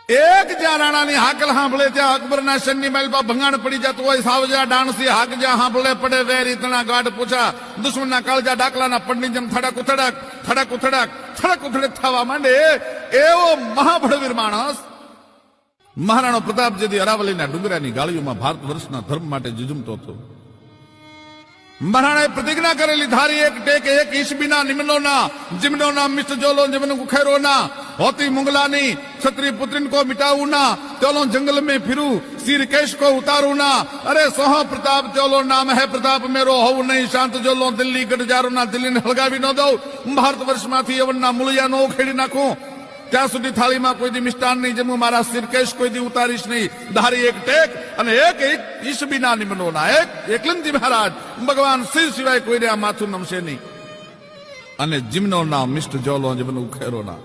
એક જ્યાં રાણાની હાકલ સાંભળે ત્યાં અકબરના સૈન્ય મહેલ પર ભંગાણ પડી જતું હોય સાવજા ડાણસી હાક જ્યાં સાંભળે પડે વેરી તણા ગાઢ પૂછા દુશ્મનના કાળજા ડાકલાના પડની જેમ થડક ઉથડક થડક ઉથડક થડક ઉથડક થવા માંડે એવો મહાબળવીર માણસ મહારાણો પ્રતાપ જેથી અરાવલીના ડુંગરાની ગાળીઓમાં ભારત વર્ષના ધર્મ માટે જુજુમતો હતો. મહારાણાએ પ્રતિજ્ઞા કરેલી ધારી એક ટેક એક ઈસબીના નિમનોના जिमनोना मिष्ट जोलो जमन कुखेरोना होती मुंगलानी क्षत्रिय पुत्रिन को मिटाऊना चलो जंगल में फिरू सिर केश को उतारूना अरे सोहा प्रताप चलो नाम है प्रताप मेरो हो नहीं शांत जोलो दिल्ली गढ़जारो ना दिल्ली ने हलगावी न दो भारत वर्ष माथी यवनना मूलिया नो खेड़ी नाखो ત્યાં સુધી થાળીમાં કોઈ દી મિષ્ટાન નહીં જમું મારા સિરકેશ કોઈ દી ઉતારીશ નહીં ધારી એક ટેક અને એક ઈસબીના નિમનોના એક એકલનજી મહારાજ ભગવાન શિવ સિવાય કોઈને આ માથું નમશે નહીં અને જીમનો ના મિષ્ટ જોલો જમનું ખેરોના